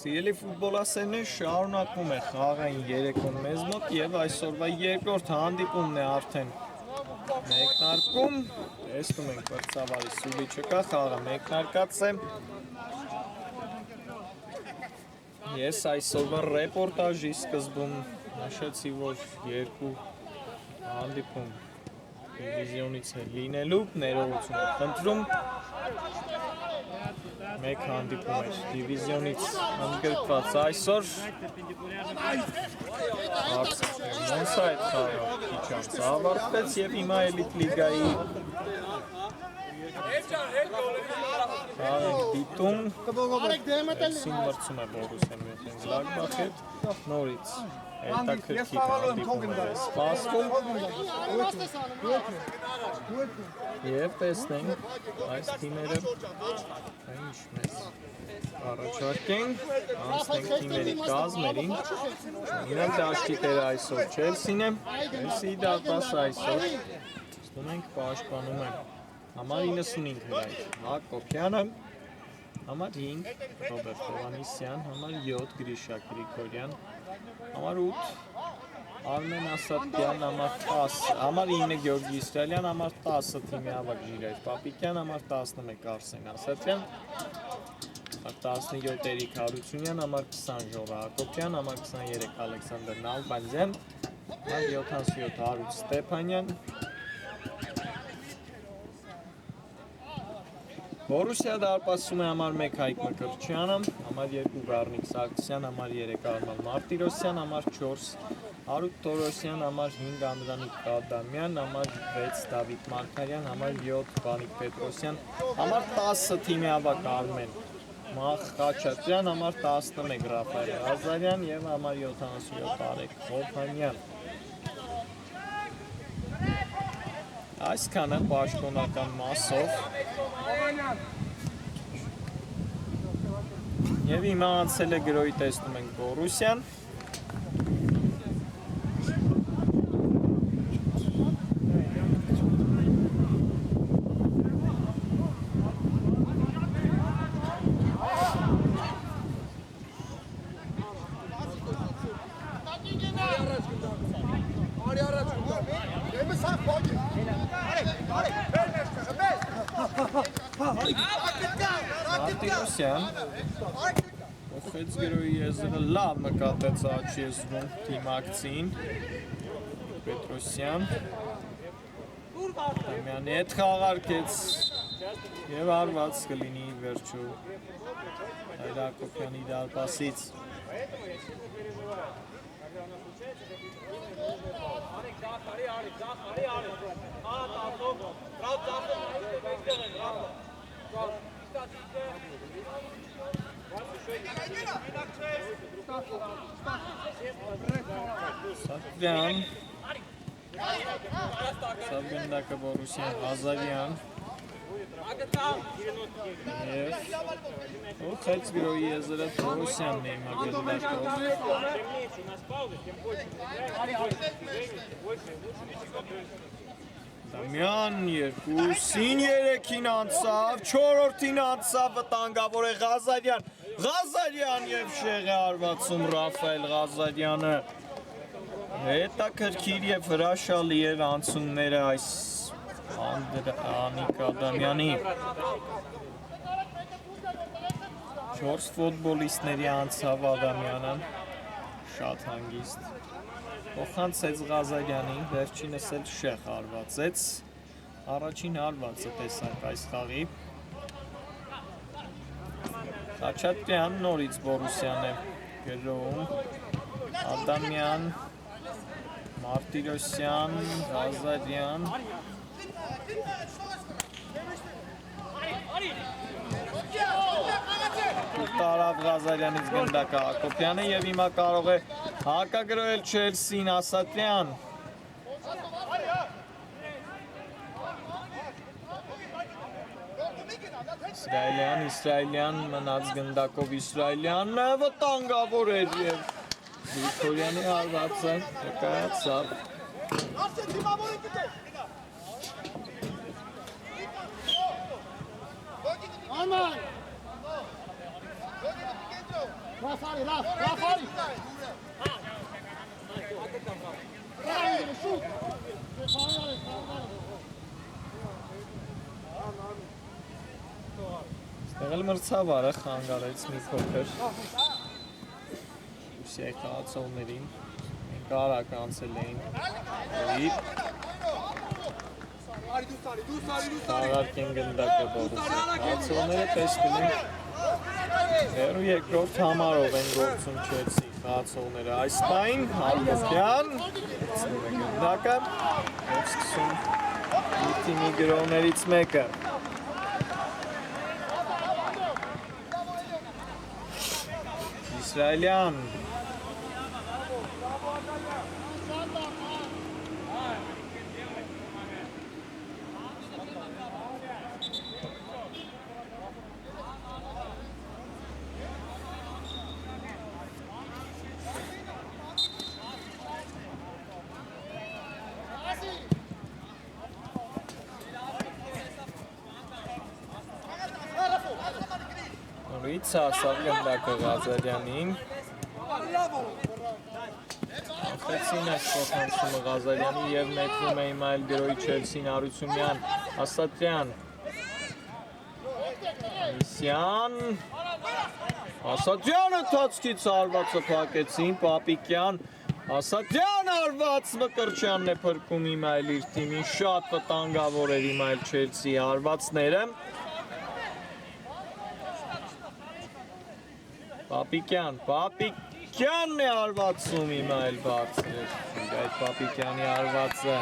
Սիրելի ֆուտբոլասերներ, շարունակվում է խաղային երեկոն մեզ մոտ եւ այսօրվա երկրորդ հանդիպումն է արդեն մեկնարկում։ Տեսնում ենք Պրծավարի Սուլի չկա, խաղը մեկնարկած է։ Ես այսօրվա ռեպորտաժի սկզբում նշեցի, որ երկու հանդիպում դիվիզիոնից է լինելու, ներողություն եմ խնդրում։ Մեկ հանդիպում էր դիվիզիոնից ընդգրկված այսօր Մոնսա այդ խաղը քիչ անց ավարտվեց եւ հիմա էլիտ լիգայի դիտում Սին մրցում է Բորուսիա Մյունխեն-Գլադբախի հետ նորից հետաքրքիր հանդիպում է սպասվում եւ տեսնենք այս թիմերը ինչ մեզ առաջարկեն անցնենք թիմերի կազմերին իրենք դաշտի տերը այսօր Չելսին է Չելսիի դարպասը այսօր տեսնում ենք պաշտպանում է համար 95 հրայք Հակոբյանը համար 5 Ռոբերտ Հովհաննիսյան համար 7 Գրիշա Գրիգորյան համար 8 Արմեն Ասատյան համար 10 համար 9 Գյորգի Իսրայելյան համար 10 թիմի ավագ Ժիրայր Պապիկյան համար 11 Արսեն Ասատյան համար 17 Էրիկ Հարությունյան համար 20 Ժորա Հակոբյան համար 23 Ալեքսանդր Նալբանդյան համար 77 Հարութ Ստեփանյան Բորուսիա դարպասում է համար 1 Հայկ Մկրտչյանը, համար 2 Գառնիկ Սարգսյան, համար 3 Արման Մարտիրոսյան, համար 4 Հարութ Թորոսյան, համար 5 Անդրանիկ Ադամյան, համար 6 Դավիթ Մարգարյան, համար 7 Վանիկ Պետրոսյան, համար 10 թիմի ավագ Արմեն Խաչատրյան, համար 11 Ռաֆայել Ղազարյան և համար 77 Արեգ Հովհաննյան։ Այսքանը պաշտոնական մասով Եվ հիմա անցել է գրոյի տեսնում ենք Բորուսիան Մարտիրոսյան Օխեց գրոյի եզրը լավ նկատեց աչի եզրում թիմակցին Պետրոսյան Դամյանի հետ խաղարկեց և արված կլինի վերջու Հայր Հակոբյանի դարպասից Սատվյան Սաբգնդակը Բորուսյան Ղազարյան և Օխեց գրոյի եզրը Բորուսյանն է մագելդակով Դամյան երկուսին երեքին անցավ, չորորդին անցավ վտանգավոր է Ղազարյան, Ղազարյան և շեղ է արվածում Ռաֆայել Ղազարյանը, հետաքրքիր և հրաշալի էր անցումները այս Անիկ Ադամյանի, 4 ֆոտբոլիստների անցավ Ադամյանը, շատ հանգիստ, Փոխանցեց Ղազարյանին, վերջինս էլ շեղ հարվածեց, առաջին հարվածը տեսանք այս խաղի, Խաչատրյան նորից Բորուսյան է գրոում, Ադամյան, Մարտիրոսյան, Ղազարյան, Տարավ Ղազարյանից գնդակը Հակոբյանը և հիմա կարող է հակագրոել Չելսին Ասատրյան Իսրայելյան մնաց գնդակով Իսրայելյանը վտանգավոր էր և Գրիգորյանի հարվածը կայացավ Arman! Ստեղել մրցավարը խանգարեց մի փոքր Ռուսիայի խաղացողներին, մենք արագ անցել էին Ստաղարկ են գնդակը բորուսը խաղացողները տեսնում են հերու երկրորդ համարով են գործում Չելսի խաղացողները այս պայն Հարկոպյան ցնում է գնդակը և սկսում թիմի գրողներից մեկը Իսրայելյան Նորից սարսավ գնդակը Ղազարյանին Ախեցին այս փոխանցումը Ղազարյանի և մետրում է իմայել գրոյի Չելսին Արությունյան Ասատրյան Իսյան Ասատրյանը թացքից արվածը պակեցին Պապիկյան Ասատրյան արված Մկրչյանն է պրկում իմայել իր թիմին շատ վտանգավոր էր իմայել Չելսի արվածները Պապիկյանն է արվածում իմայել բարձր այդ Պապիկյանի արվածը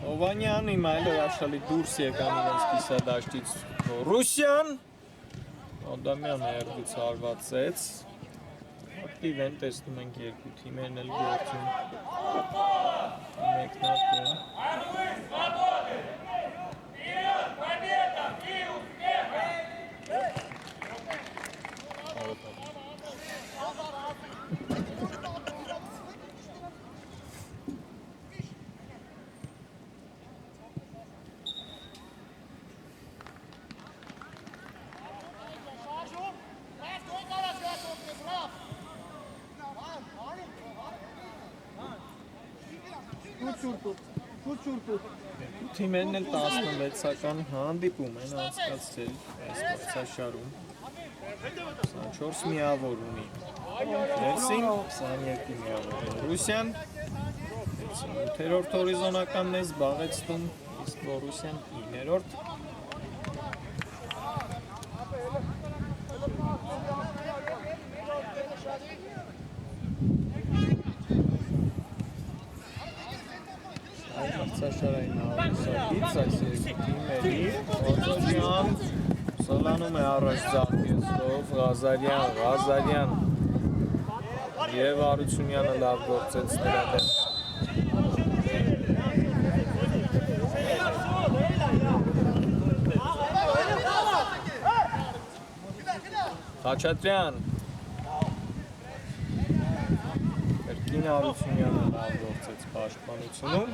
Հովանյան իմայել հրաշալի դուրս եկան իրենց կիսադաշտից Ռուսյան Ադամյանը երգից հարվածեց ակտիվ են տեսնում ենք երկու թիմերն էլ գործում մեկնարկում Թիմերն էլ 16-ական հանդիպում են անցկացրել այս մրցաշարում 24 միավոր ունի Չելսին 22 միավոր Ռուսիան 8-րդ հորիզոնականն է զբաղեցնում իսկ Բորուսիան 9-րդ Մրցաշարային հավասարից այս երկու թիմերի Ղազարյան սալանում է առաջ ձախ Ղազարյան և Արությունյանը լավ գործեց նրա դեմ Խաչատրյան Կրկին Արությունյանը լավ գործեց պաշտպանությունում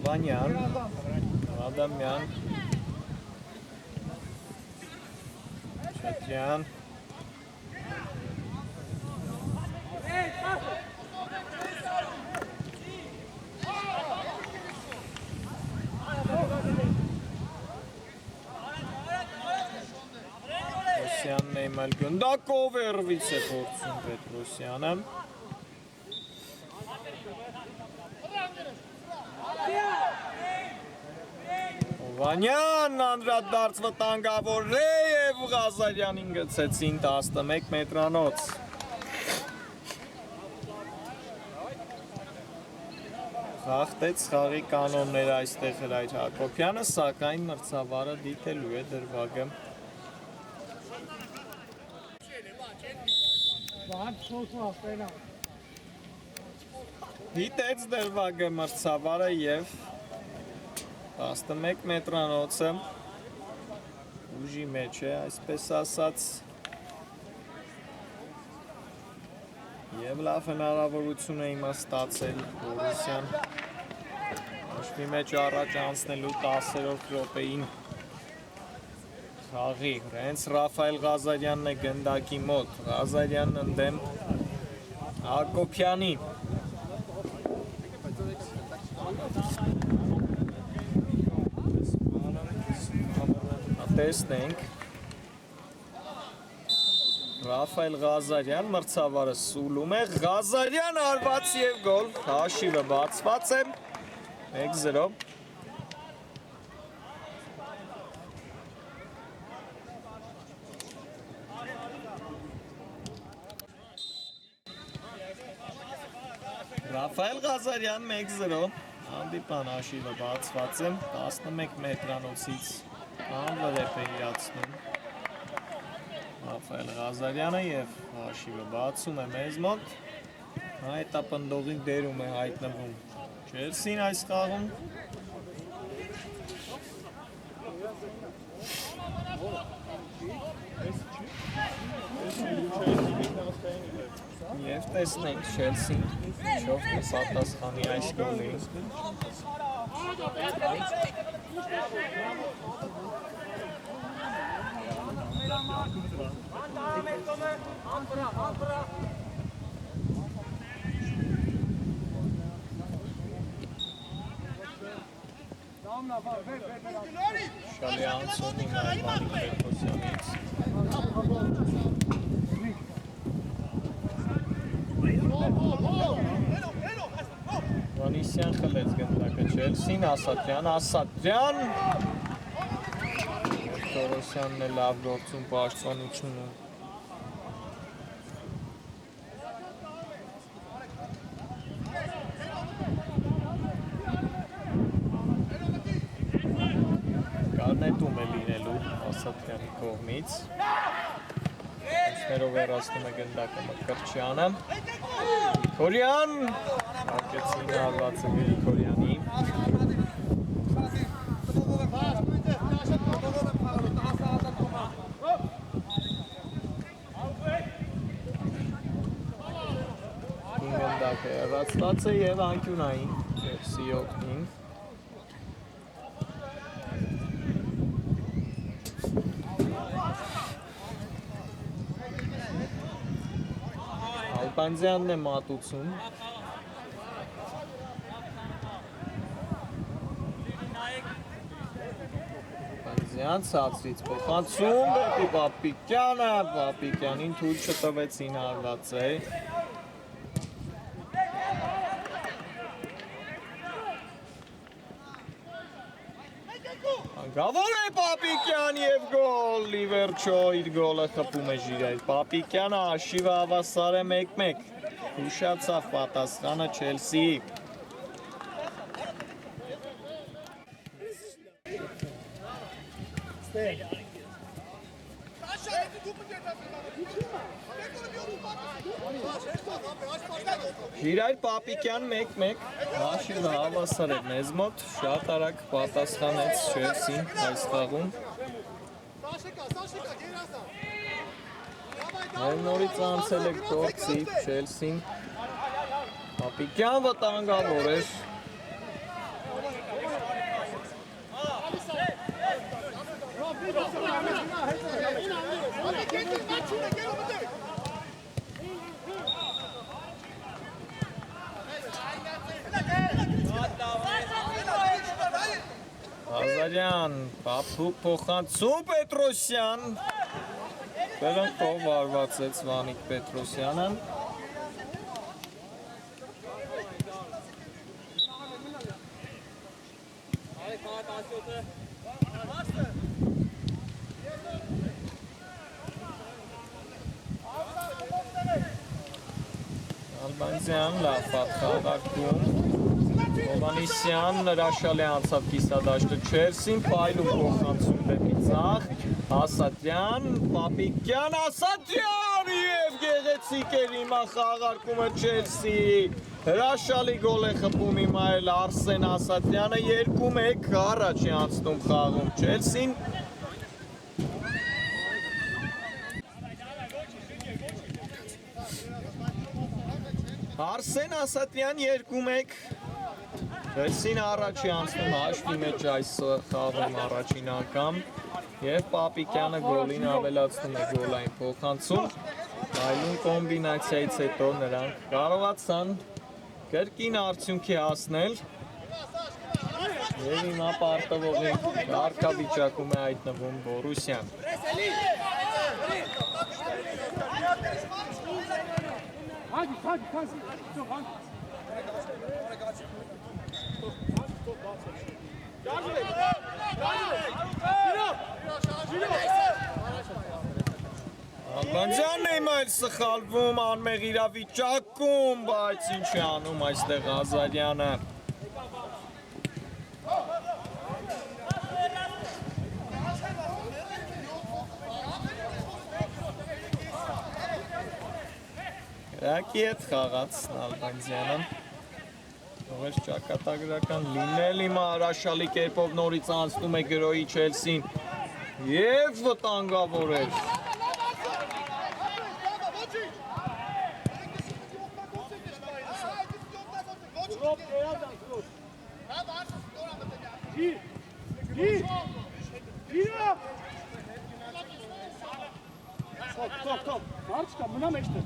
Հովանյան Ադամյան Չետրյան Պետրոսյանն է իմալ գնդակով երվից է փորձում Պետրոսյանը Վանյան անդրադարձ վտանգավոր է և Ղազարյանին գցեցին 11 մետրանոց։ Խախտեց խաղի կանոններ այստեղ Հրայր Հակոբյանը, սակայն մրցավարը դիտելու է դրվագը։ Դիտեց դրվագը մրցավարը և 11 մետրանոցը ուժի մեջ է, այսպես ասած, և լավ հնարավորություն է հիմա ստացել Բորուսյան հաշվի մեջ առաջ անցնելու 10-րդ րոպեին խաղի, հենց Ռաֆայել Ղազարյանն է գնդակի մոտ, Ղազարյանն ընդդեմ Հակոբյանի։ Տեսնենք Ռաֆայել Ղազարյան մրցավարը սուլում է, Ղազարյան արված և գոլ, հաշիվը բացված է, 1-0։ Ռաֆայել Ղազարյան 1-0, հանդիպան հաշիվը բացված է, 11 մետրանոցից անվրեպ է իրացնում Ռաֆայել Ղազարյանը և հաշիվը բացում է մեզ մոտ, հետապնդողի դերում է հայտնվում Չելսին այս խաղում։ Եվ տեսնենք Չելսին ինչով կպատասխանի այս գոլին։ Շալի անցումին Այվանի Պետրոսյանից։ Վանիսյան խլեց գնդակը Չելսին, Ասատրյան, Թորոսյանն է լավ գործում պաշտպանությունը։ Կարնետում է լինելու Ասատրյանի կողմից։ Ինչներով երացնում է գնդակը Մկրտչյանը։ Գրիգորյան, արկեցին արված է Գրիգորյանի։ Գնդակը երացված է և անկյունային Չելսի օգնին։ Ալբանձյանն է մատուցում։ Ալբանձյան ցածրից փոխանցում դեպի Պապիկյանը, Պապիկյանին թույլ չտվեցին հարված է։ Գավոր է Պապիկյան և գոլ, իվերջո իր գոլը խփում է Ժիրայր Պապիկյանը, հաշիվը հավասար է 1-1, հուշացավ պատասխանը Չելսիի։ Ժիրայր Պապիկյան 1-1, հաշիվը հավասար է մեզ մոտ, շատ արագ պատասխանեց Չելսին այս խաղում։ Եվ նորից անցել է գործի Չելսին, Պապիկյան վտանգավոր էր։ Ղազարյան, Պապուկ փոխանցում Պետրոսյան, բերնքով վարվածեց Վանիկ Պետրոսյանը։ Արաֆատ խաղարկում Հովանեսյան հրաշալի անցավ կիսադաշտը Չելսին, փայլում փոխանցում դեպի ձախ, Ասատրյան, Պապիկյան, Ասատրյան և գեղեցիկ էր հիմա խաղարկումը Չելսի, հրաշալի գոլ է խփում հիմա էլ Արսեն Ասատրյանը, 2-1 առաջ է անցնում խաղում Չելսին։ Արսեն Ասատրյան 2-1 Չելսին առաջ է անցնում հաշվի մեջ այս խաղում առաջին անգամ և Պապիկյանը գոլին ավելացնում է գոլային փոխանցում այլուն կոմբինացիայից հետո նրանք կարողացան կրկին արդյունքի հասնել և հիմա պարտվողի կարգավիճակում է հայտնվում Բորուսիան Ալբանջանն է հիմա էլ սխալվում անմեղ իրավիճակում, բայց ինչ է անում այստեղ Ազարյանը Գրակի հետ խաղաց Ալբանջյանը Ողջ ճակատագրական լինել հիմա հրաշալի կերպով նորից անցնում է գրոյի Չելսին և վտանգավոր էր Marçka, mına mı işte?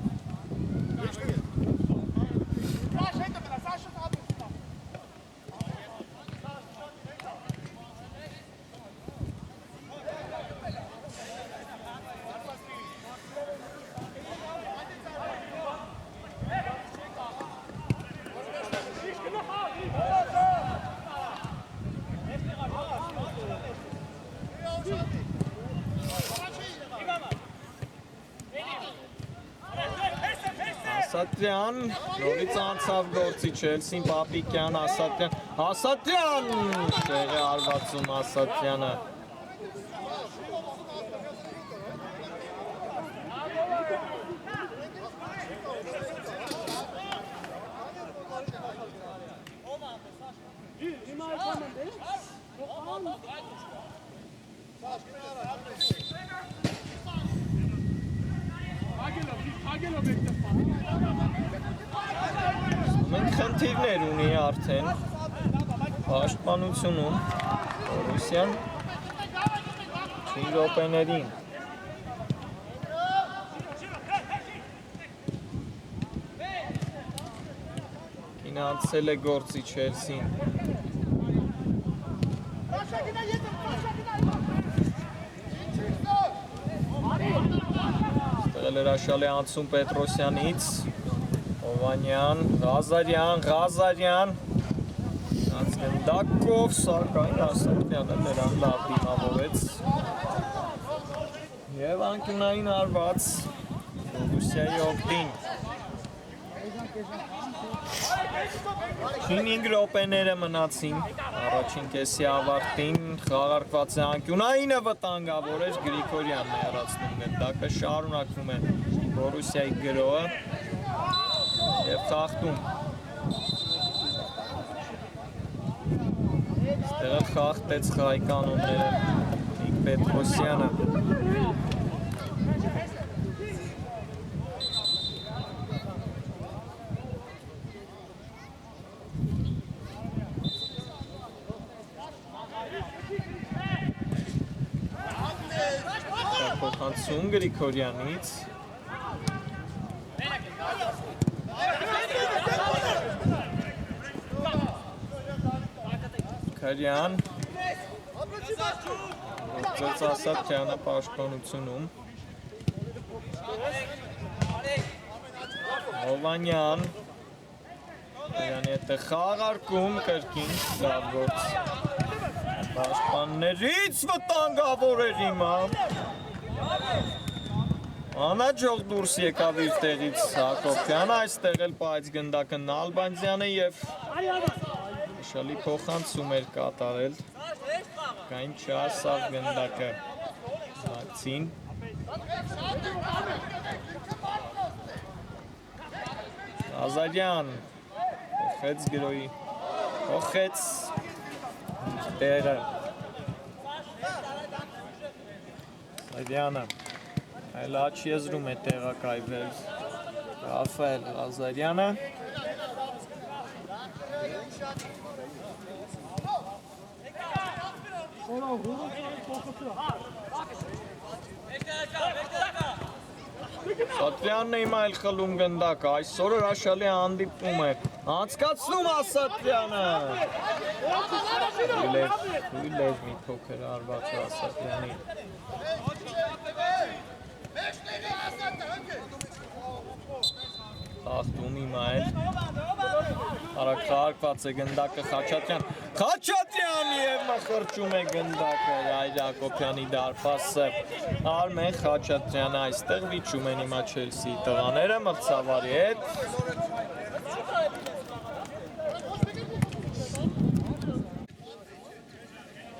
Ասատրյան, նորից անցավ գործի Չելսին, Պապիկյան, Ասատրյան, Ասատրյան, տեղ է արվածում Ասատրյանը Մենք խնդիրներ ունի արդեն պաշտպանությունում Բորուսիան 5 րոպեներին Գնացել է գործի Չելսին Ստեղել հրաշալի անցում Պետրոսյանից Հովանյան, Ղազարյան Գնդակով, սակայն Ասատրյանը նրան լավ դիմավորեց և անկյունային արված Բորուսիայի օգտին 5 րոպեները մնացին առաջին կեսի ավարտին խաղարկված է անկյունայինը վտանգավոր էր Գրիգորյանն է հեռացնում գնդակը շարունակվում է Բորուսիայի գրոհը և խախտում Ստեղը խախտեց խաղի կանոնները Նիկ Պետրոսյանը Փոխանցում Գրիգորյանից Քարյան Ձեզ Ասատրյանը պաշտպանությունում Հովանյան Քարյանի հետ է խաղարկում կրկին լավ գործ Պաշտպաններից վտանգավոր էր հիմա Անաջող դուրս եկավ իր տեղից Հակոբյան, այստեղ էլ պայծ գնդակը Նալբանդյանը և շալի փոխանցում էր կատարել, կային չասավ գնդակը Մակցին։ Ազարյան, փոխեց գրոյի, փոխեց տեղը, Ազարյանը, այլ աչ եզրում է տեղակայվել, Ռաֆայել Ազարյանը, Սատրյանն է հիմա էլ խլում գնդակը, այսօր հրաշալի հանդիպում է, անցկացնում Ասատրյանը, հույլ էր մի փոքր արված Ասատրյանի, խախտում հիմա էլ, հարակարգված է գնդակը Խաչատրյան և մխրճում է գնդակը Հայր Հակոբյանի դարպասը, Արմեն Խաչատրյանը այստեղ վիճում են հիմա Չելսիի տղաները մրցավարի հետ,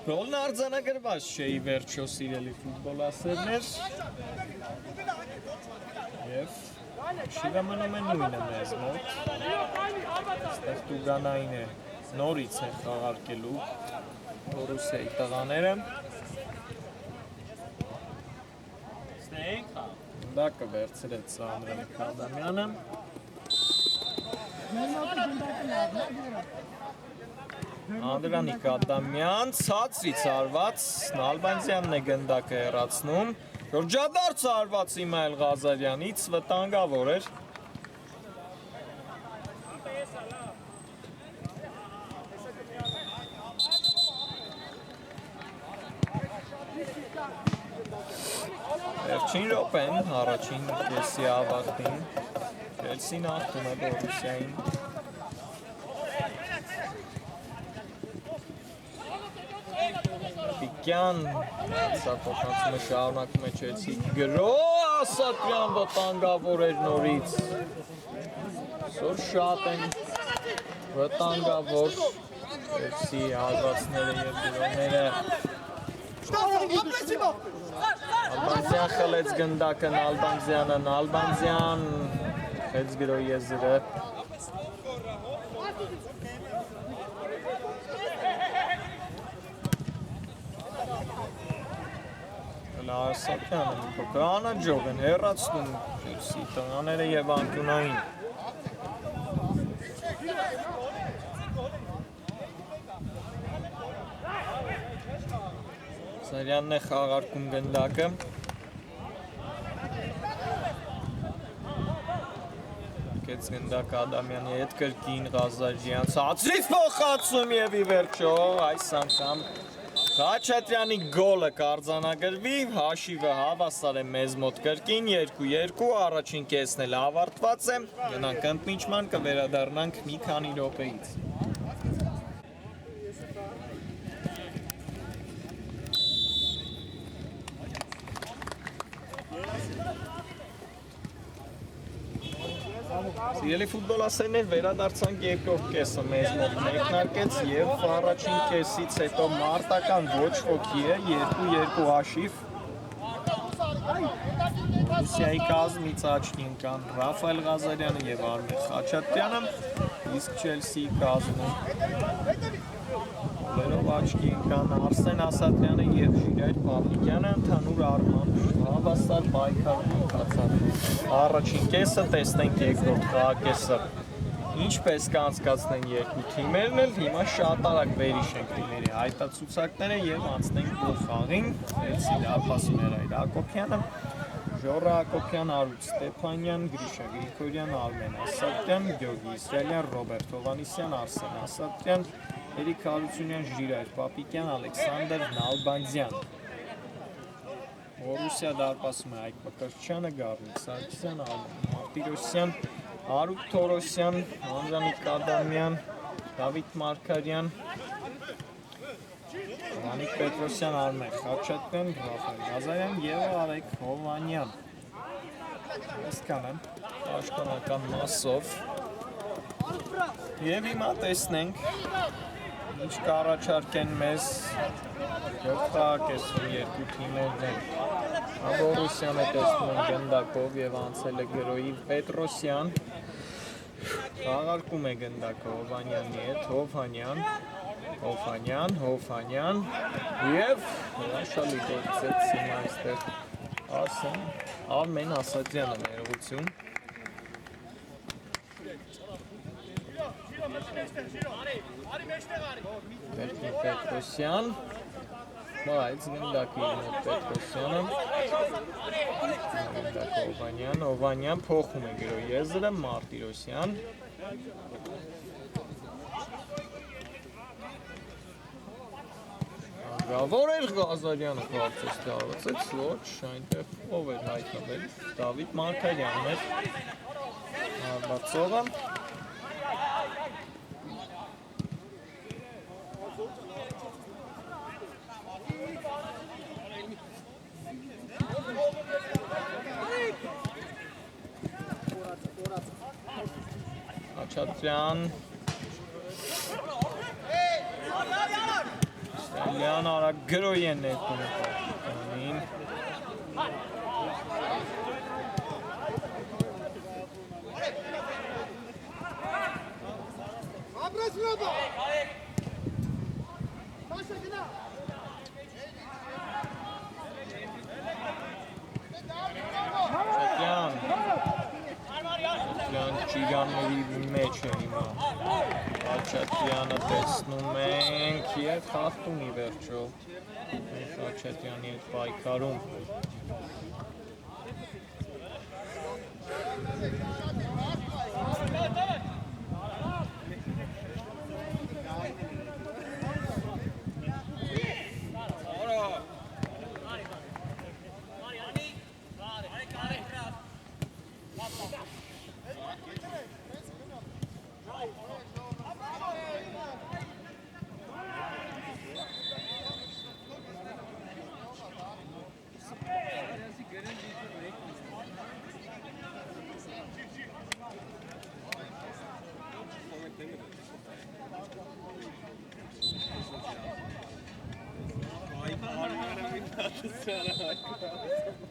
Գոլն արձանագրված չէ ի վերջո սիրելի ֆուտբոլասերներ և շիվը մնում է նույնը մեզ մոտ, այստեղ Տուգանային է, նորից է խաղարկելու Բորուսիայի տղաները, գնդակը վերցրեց Անդրանիկ Ադամյանը, Անդրանիկ Ադամյան, ցածրից արված, Նալբանդյանն է գնդակը հեռացնում, շրջադարձ արված հիմա էլ Ղազարյանից, վտանգավոր էր, Վերջին րոպեն, առաջին կեսի ավարտին, Չելսին հաղթում է Բորուսիային, Պիկյան, սա փոխանցում է շարունակում է Չելսի գրո, Ասատրյան վտանգավոր էր նորից, սոր շատ են վտանգավոր Չելսի հարվածները և գրոները, Նալբանդյան խլեց գնդակը Նալբանդյանը, Նալբանդյան խեց գրո եզրը, Ասատրյանը մի փոքր անաջող են հեռացնում Չելսիի տղաները և անկյունային, Սարյանն է խաղարկում գնդակը, կեց գնդակը Ադամյանի հետ կրկին Ղազարյան, ցածրից փոխանցում և ի վերջո այս անգամ Խաչատրյանի գոլը կարձանագրվի, հաշիվը հավասար է մեզ մոտ կրկին 2-2, առաջին կեսն էլ ավարտված է, գնանք ընդմիջման, կվերադառնանք մի քանի րոպեից։ Սիրելի ֆուտբոլասերներ, վերադարձանք երկրորդ կեսը մեզ մոտ մեկնարկեց և առաջին կեսից հետո մարտական ոչ ոքի է, 2-2 հաշիվ Ռուսիայի կազմից աչքի ընկան Ռաֆայել Ղազարյանը և Արմեն Խաչատրյանը, իսկ Չելսիի կազմում Լերով աչքի ընկան Արսեն Ասատրյանը և Ժիրայր Պապիկյանը, ընդհանուր առմամբ հավասար պայքար ընթացավ առաջին կեսը, տեսնենք երկրորդ խաղակեսը ինչպես կանցկացնեն երկու թիմերն էլ, հիմա շատ արագ վերիշ ենք թիմերի հայտացուցակները և անցնենք գոլ խաղին, Չելսի դարպասում էր Հայր Հակոբյանը, Ժոռա Հակոբյան, Արութ Ստեփանյան, Գրիշա Գրիգորյան, Արմեն Ասատրյան, Գյորգի Իսրայելյան, Ռոբերտ Հովհաննիսյան, Արսեն Ասատրյան, Էրիկ Հարությունյան, Ժիրայր Պապիկյան, Ալեքսանդր Նալբանդյան։ Բորուսիա դարպասում է Այկ Մկրտչյանը, Գառնիկ Սարգսյան, Մարտիրոսյան, Արութ Թորոսյան, Անդրանիկ Ադամյան, Դավիթ Մարգարյան, Վանիկ Պետրոսյան, Արմեն Խաչատրյան, Ռաֆայել Ղազարյան և Արեգ Հովհաննյան։ Այսքան են պաշտոնական մասով։ Եվ հիմա տեսնենք ինչ կառաջարկեն մեզ գլխակեսում երկու թիմերն են։ Բորուսյանը տեսնում են գնդակով եւ անցել է գրոյի Պետրոսյան։ Խաղարկում է գնդակը Հովանյանի հետ, Հովանյան եւ հրաշալի գործեցին այստեղ ասեն Արմեն Ասատրյանը ներողություն։ Պետրոսյան բայց գնդակի մոտ Պետրոսյանը Հովանյան փոխում է գրոյի եզրը Մարտիրոսյան Որ էր Ղազարյանը կարծես դավացեց, ոչ, այնտեղ ով էր հայտնվել, Դավիթ Մարգարյանն էր, հարվածողը, Աչատրյան, Լյան արագ գրոյ են ներկում պաշտկանին Շատյան ճիրանների մեջ է հիմա Աչատրյանը տեսնում ենք և խախտում ի վերջո Աչատրյանի հետ պայքարում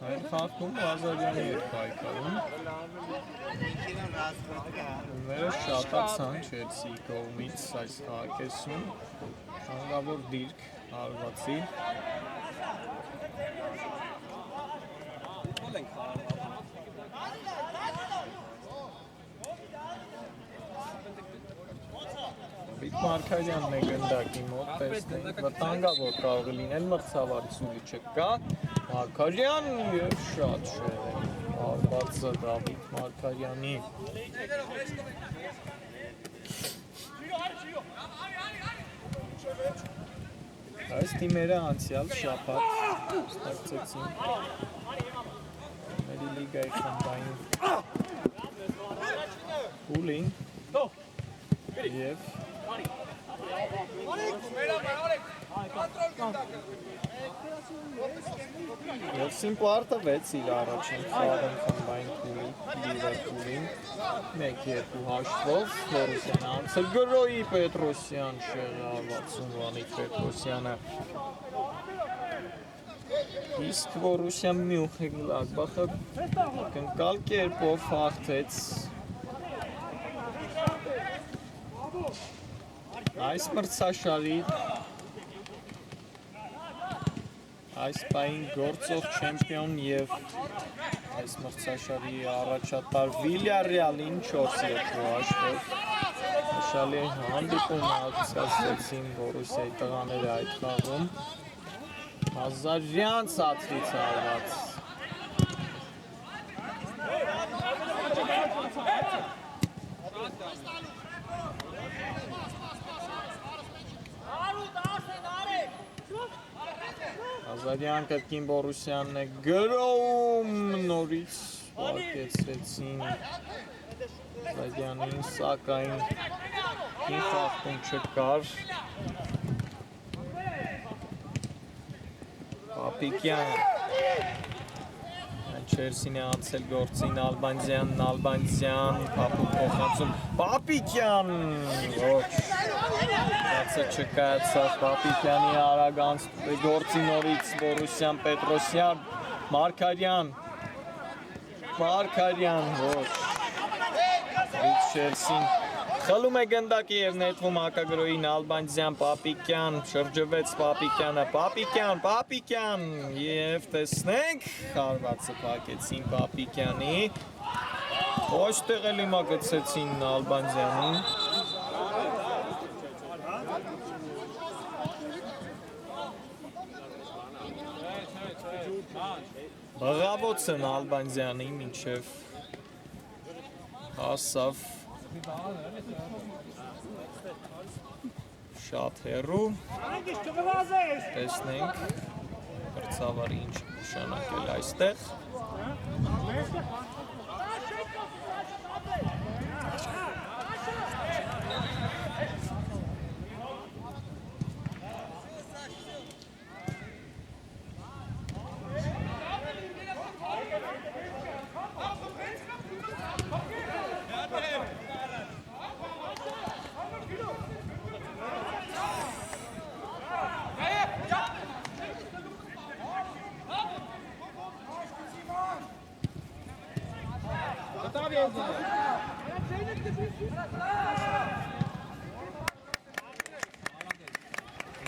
Այն խախտում Ղազարյանի հետ պայքարում Ումերը շատացան Չելսիի կողմից այս խաղակեսում Հանգավոր դիրք հարվածի Դավիթ Մարգարյանն է գնդակի մոտ, տեսնենք վտանգավոր կարող է լինել մրցավարի սուլիչը կա Մարգարյան և շատ շեղ է հարվածը Դավիթ Մարգարյանի Այս թիմերը անցյալ շաբաթ ստեղծեցին Մերի լիգայի խմբային հուլին և Ելսին պարտվեց իր առաջին խաղն խմբային թիմի Լիվերպուլին 1-2 հաշվով Բորուսյան անցել գրոյի Պետրոսյան շեղը հարվածում Վանիկ Պետրոսյանը իսկ Բորուսյան Մյունխենգլադբախը կնկալ կերպով հաղթեց Այս մրցաշարի այս պահին գործող չեմպիոն և այս մրցաշարի առաջատար Վիլյարեալին 4-2 հաշվով հաշալի հանդիպում ակցիացրեցին Բորուսիայի տղաները այդ խաղում Ղազարյան ցածրից արված Ղազարյան կրկին Բորուսյանն է գրոում նորից վարկեցրեցին Ղազարյանին սակայն ինչ խախտում չկար Պապիկյան Չելսին է անցել գործին Ալբանյան, Պապու փոխանցում, Պապիկյան, ոչ, Կացը չկայացավ, Պապիկյանի արագ գործի նորից Բորուսյան Պետրոսյան, Մարկարյան, ոչ, Չելսին, խլում է գնդակի և նետվում հակագրոյին Ալբանյան, Պապիկյան, շրջվեց Պապիկյան, և տեսնենք, հարվածը պակեցին Պապիկյանի, ոչ տեղել իմա գծեցին Ալբանյանին, բղավոց են Ալբանյանի մինչև հասավ շատ հեռու, տեսնենք կրծավարի ինչ նշանակել այստեղ,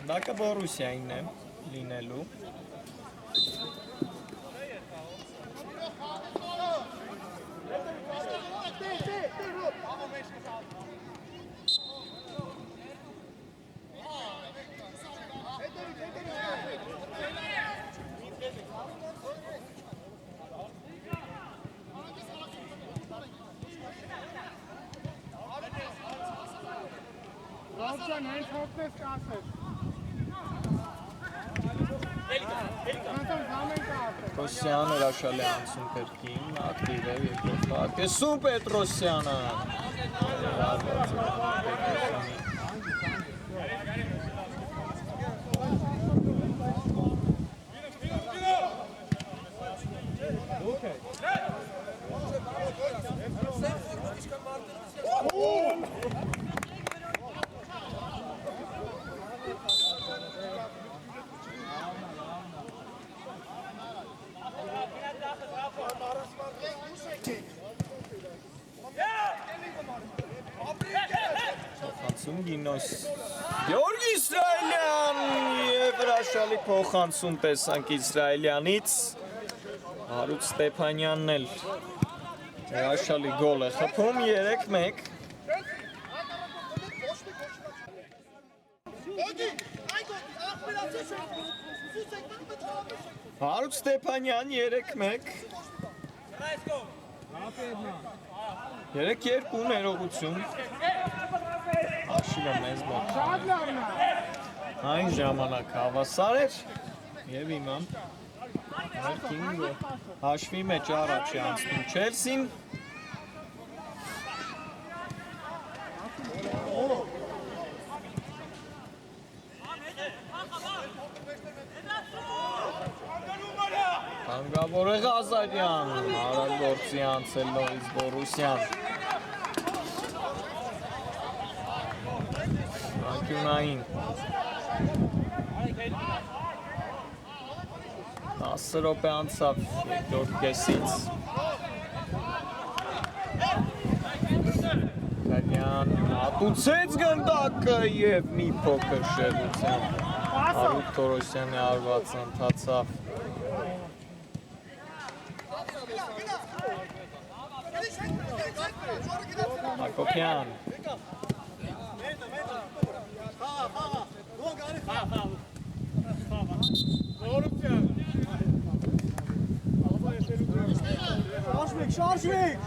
Դակը Բորուսիային է լինելու, Պետրոսյան հրաշալի անցում կրկին, ակտիվ է երկրորդ պակեսում Պետրոսյանը, Գինոս Գյորգի Իսրայելյան և հրաշալի փոխանցում տեսանք Իսրայելյանից, Հարութ Ստեփանյանն էլ հրաշալի գոլ է խփում 3-1 Հարութ Ստեփանյան 3-1 3-2 ներողություն Աշիվը մեզ մոտ այն ժամանակ հավասար էր և հիմա հաշվի մեջ առաջ է անցնում Չելսին Հանգավոր է Ղազարյան հարալ գործի անցել նորից Բորուսյան Անկյունային 10 րոպե անցավ երկրորդ կեսից Կարյան հատուցեց գնդակը և մի փոքր շեղությամբ Հարութ Թորոսյանի արվածը ընթացավ Հակոբյան Շարժվեք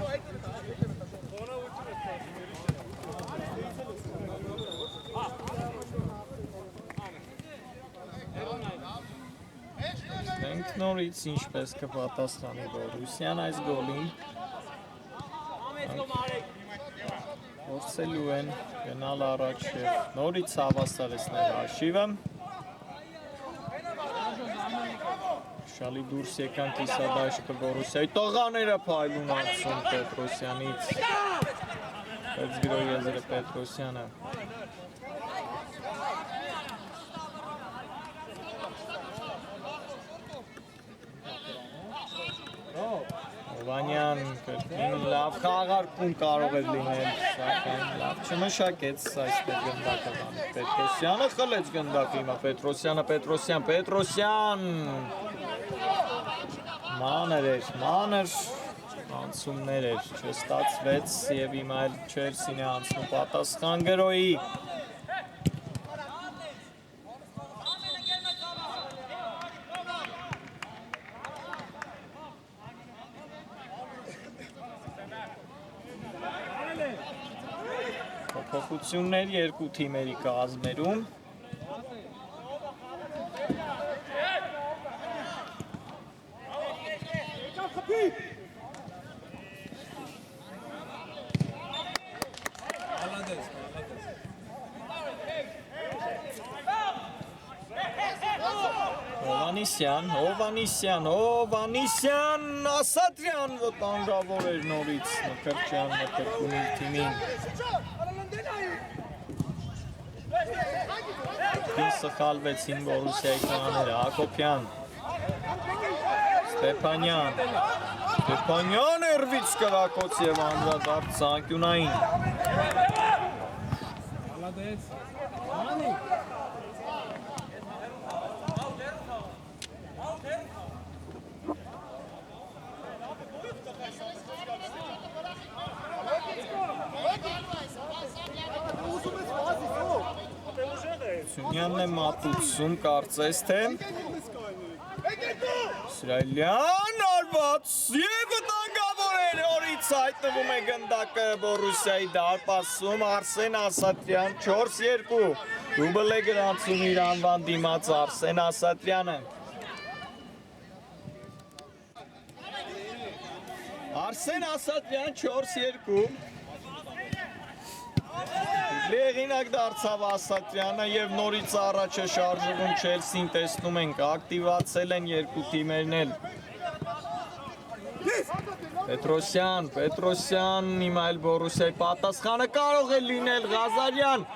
Մենք նորից ինչպես կպատասխանի Բորուսյան այս գոլին Որսելու են գնալ առաջ և նորից հավասարեցնել հաշիվը Շալի դուրս եկան կիսադաշտը Բորուսիայի տղաները փայլուն անցում Պետրոսյանից բայց գրոյ եզրը Պետրոսյանը Հովանյան կրկին լավ խաղարկում կարող էր լինել սակայն լավ չմշակեց այստեղ գնդակը Պետրոսյանը խլեց գնդակը հիմա Պետրոսյան մանր էր անցումներ էր չստացվեց և հիմա էլ Չելսին է անցնում պատասխան գրոյի Փոփոխություններ երկու թիմերի կազմերում Հովանիսյան, Ասատրյան վտանգավոր էր նորից Մկրտչյան մկրտում իր թիմին Սխալվեցին Բորուսիայի տղաները Հակոբյան Ստեփանյան երվից կրակոց և անդրադարձ ցանկյունային Սյունյանն է մատուցում կարծես թե Իսրայելյան արված և վտանգավոր է նորից հայտնվում է գնդակը Բորուսիայի դարպասում Արսեն Ասատրյան 4-2 դուբլ է գրանցում իր անվան դիմաց Արսեն Ասատրյանը Արսեն Ասատրյան 4-2 Լեղինակ դարձավ Ասատրյանը և նորից առաջ է շարժվում Չելսին տեսնում ենք, ակտիվացել են երկու թիմերն էլ Պետրոսյան, հիմա էլ Բորուսիայի պատասխանը կարող է լինել Ղազարյան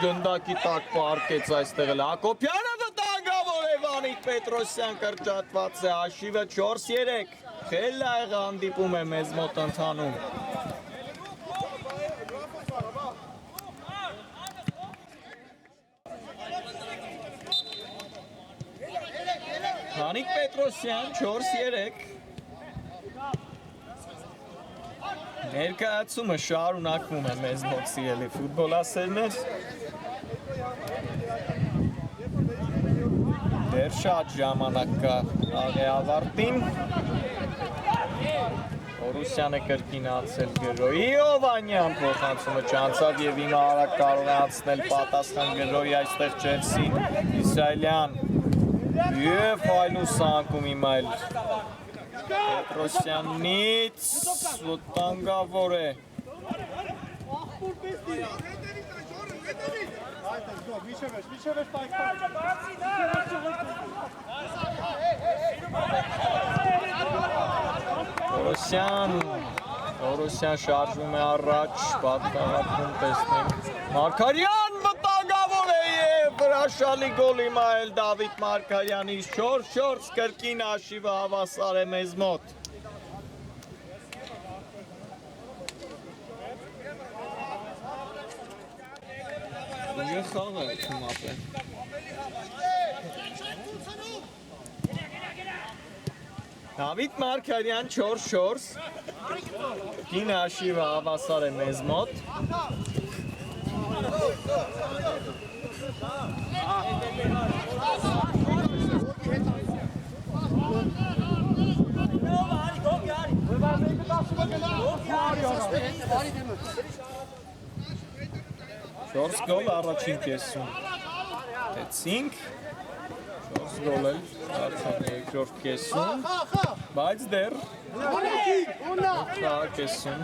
գնդակի տակ պարկեց այստեղ էլ Հակոբյանը վտանգավոր է Վանիկ Պետրոսյան կրճատված է հաշիվը 4-3 խելա հանդիպում է մեզ մոտ ընթանում Վանիկ Պետրոսյան 4-3 Ներկայացումը շարունակվում է մեզ մոտ սիրելի ֆուտբոլասերներ Դեռ շատ ժամանակ կա աղի ավարտին Բորուսյանը կրկին անցել գրոյի Հովանյան փոխանցումը չանցավ և հիմա արագ կարող է անցնել պատասխան գրոյի այստեղ Չելսին Իսրայելյան Եվ այլու սանկում հիմա էլ Պետրոսյանից վտանգավոր է Բորուսյան շարժվում է առաջ պատկառակում տեսնենք Մարգարյան վտանգավոր է և հրաշալի գոլ հիմա էլ Դավիթ Մարգարյանից 4-4 կրկին հաշիվը հավասար է մեզ մոտ Ուղեղ խաղ է թիմապը Դավիթ Մարգարյան 4-4 կրկին հաշիվը հավասար է մեզ մոտ Չորս գոլ առաջին կեսում տեցինք 4 գոլ էլ դարձան երկրորդ կեսում բայց դեռ կեսում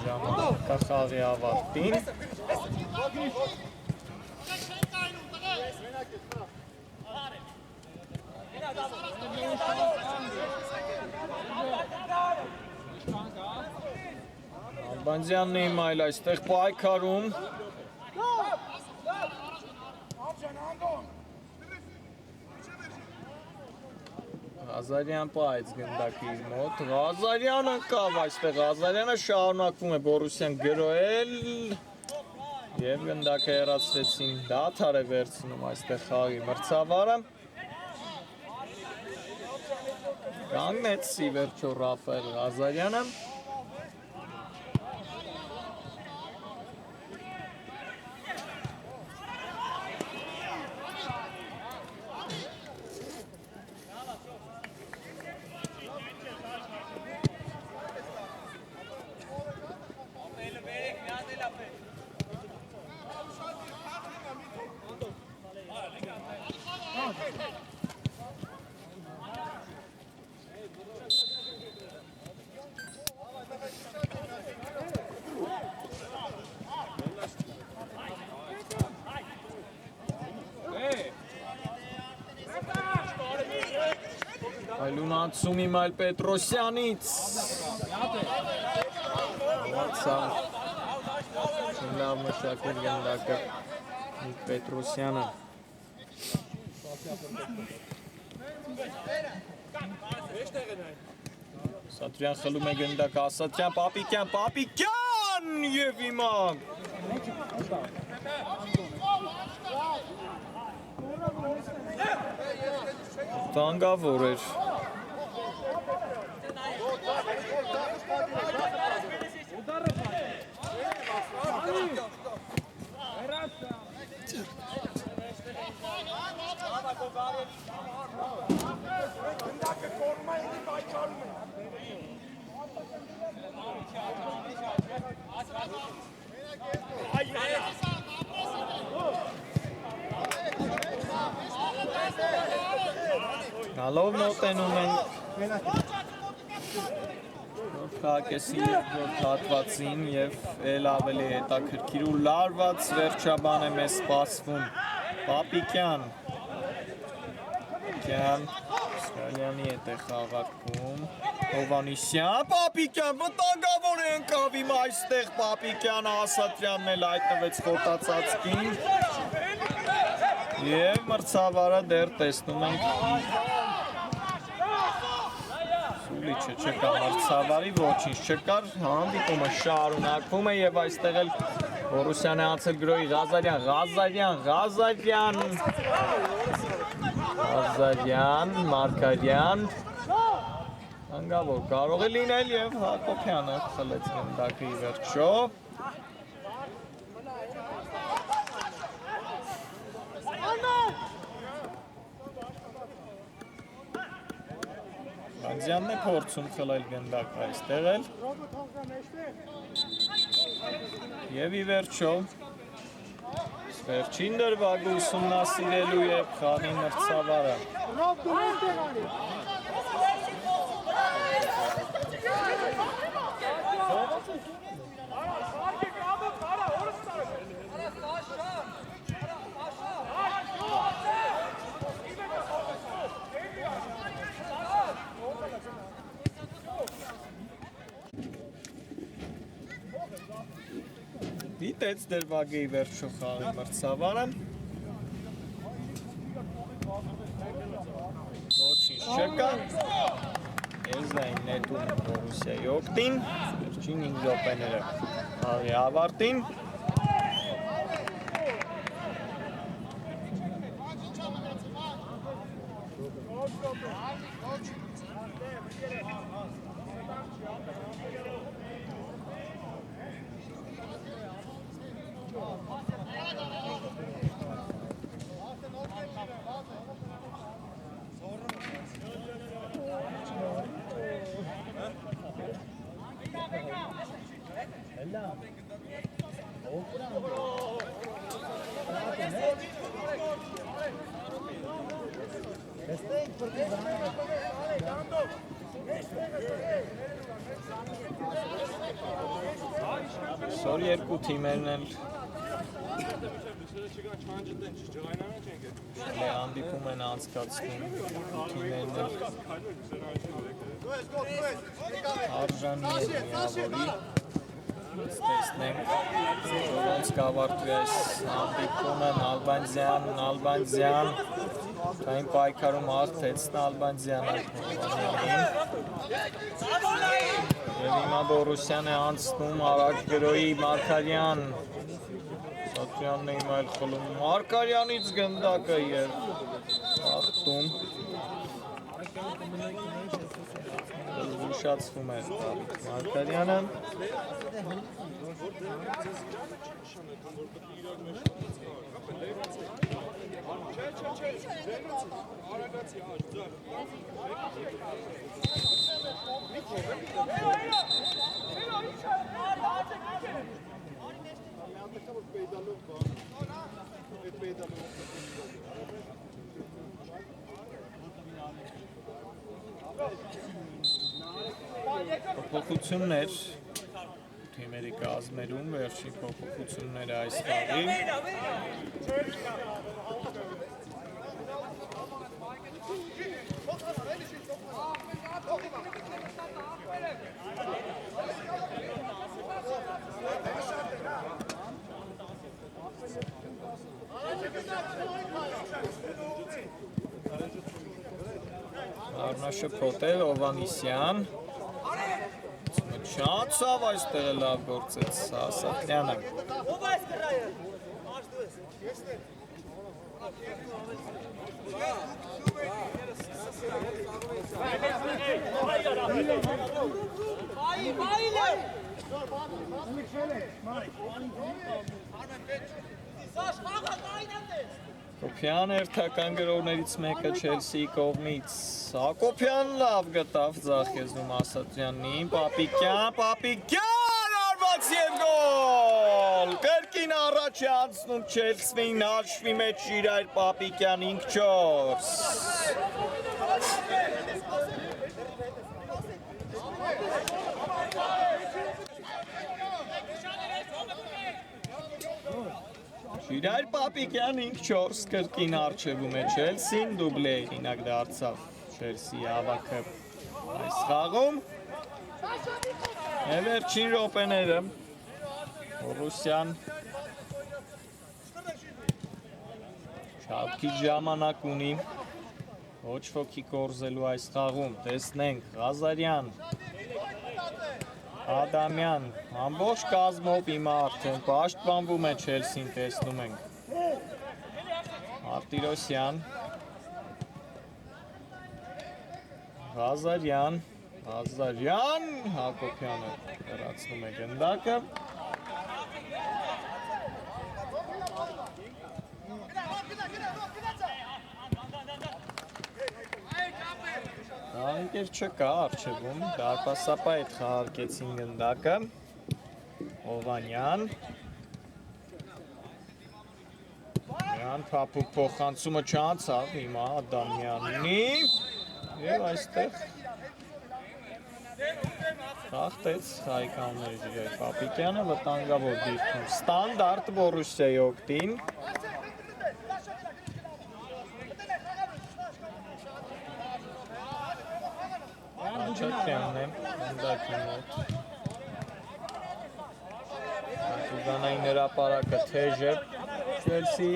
ժամանակ կա խաղի ավարտին Ալբանյանն իմ այլ այստեղ պայքարում Ղազարյան պայց գնդակի մոտ Ղազարյանը կավ այստեղ Ղազարյանը շարունակվում է Բորուսյան գրոել և գնդակը հեռացրեցին դադար է վերցնում այստեղ խաղի մրցավարը կանգնեց ի վերջո Ռաֆայել Ղազարյանը Այլունացում իմ այլ Պետրոսյանից լավ մշակել գնդակը Նիկ Պետրոսյանը Ասատրյան խլում է գնդակը Ասատրյան Պապիկյան և հիմա Տանգավոր էր Գալով նոտենում են Քակեսի երկրորդ հատվածին և էլ ավելի հետաքրքիր ու լարված վերջաբան է մեզ սպասվում Պապիկյան Սկալյանի հետ է խաղարկում Հովանիսյան Պապիկյան վտանգավոր է ընկավ իմ այստեղ Պապիկյանը Ասատրյանն էլ հայտնվեց խոտածածկին և մրցավարը դեռ տեսնում ենք Սուլիչը չկա մրցավարի ոչինչ չկար հանդիպումը շարունակվում է և այստեղ էլ Բորուսյանը անցել գրոյի Ղազարյան, Մարկարյան հանգավոր կարող է լինել և Հակոբյանը խլեց գնդակի վերջո Բանձյանն է փորձում խլել գնդակը այստեղ էլ և ի վերջո վերջին դրվագը ուսումնասիրելու և խաղի մրցավարը Դիտեց դրվագի վերջո խաղի մրցավարը Ոչինչ չկա Եզրային նետում Բորուսիայի օգտին Վերջին 5 րոպեները խաղի ավարտին Սոր երկու թիմերն էլ հանդիպում են անցկացնում թիմերն արժանի է միավորի տեսնենք ոնց կավարտվի այս հանդիպումը Նալբանդյան Այն պայքարում աղթեցն Ալբանդյան այդ Հովանյանին և հիմա Բորուսյան է անցնում Արագ գրոյի Մարկարյան Սատրյանն է հիմա էլ խլում Մարկարյանից գնդակը և աղթում Ուշացվում է Մարկարյանը Փոփոխություններ թիմերի կազմերում վերջին փոփոխությունները այս խաղի Արնաշփոթել Հովանիսյան Չանցավ այստեղ է լավ գործեց Սատրյանը Հակոբյան երթական գրողներից մեկը Չելսիի կողմից Հակոբյան լավ գտավ ձախեզնում Ասատրյանին Պապիկյան արված և գոլ կրկին առաջ է անցնում Չելսին հաշվի մեջ Իրայր Պապիկյան 5-4 Իրայր Պապիկյան 5-4 կրկին արջևում է Չելսին դուբլե հինակ դարձավ Չելսիի ավակը այս խաղում վերջին րոպեները Ռուսյան շապքի ժամանակ ունի ոչ ոքի կորզելու այս խաղում տեսնենք Ղազարյան Ադամյան ամբողջ կազմով հիմա արդեն պաշտպանվում է Չելսին տեսնում ենք Մարտիրոսյան Ղազարյան Հակոբյանը հեռացնում է գնդակը Անկեր չկա արջևում, դարպասապա հետ խաղարկեցին գնդակը, Հովանյան, փափուկ փոխանցումը չանցավ, հիմա Ադամյանի և այստեղ խաղթեց հայկանների Իրայր Պապիկյանը վտանգավոր դիրքում, ստանդարտ Բորուսիայի օգտին, Չակյանն է, ընդակի մոտ Ակուդանային հրապարակը թեժ է Չելսի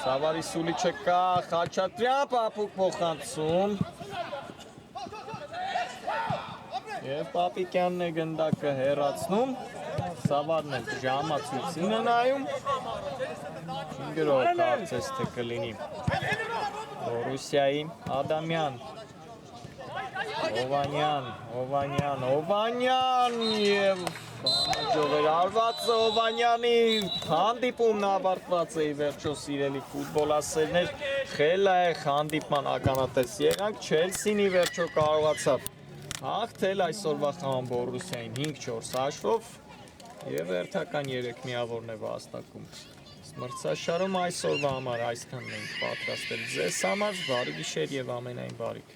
Սավարի սուլի չկա, Խաչատրյան Պապուկ փոխանցում և Պապիկյանն է գնդակը հեռացնում Սավարն է ժամացույցին է նայում Գրող կարծես թե կլինի Ռուսիայի Ադամյան Հովանյան և Ջողեր արվածը Հովանյանի հանդիպումն ավարտված է վերջո սիրելի ֆուտբոլասերներ խելայեղ հանդիպման ականատես եղանք Չելսին ի վերջո կարողացավ հաղթել այսօրվա խաղում Բորուսիային 5-4 հաշվով և հերթական 3 միավորն է վաստակում Մրցաշարում այսօրվա համար այսքանն ենք պատրաստել ձեզ համար, բարի գիշեր և ամենայն բարիք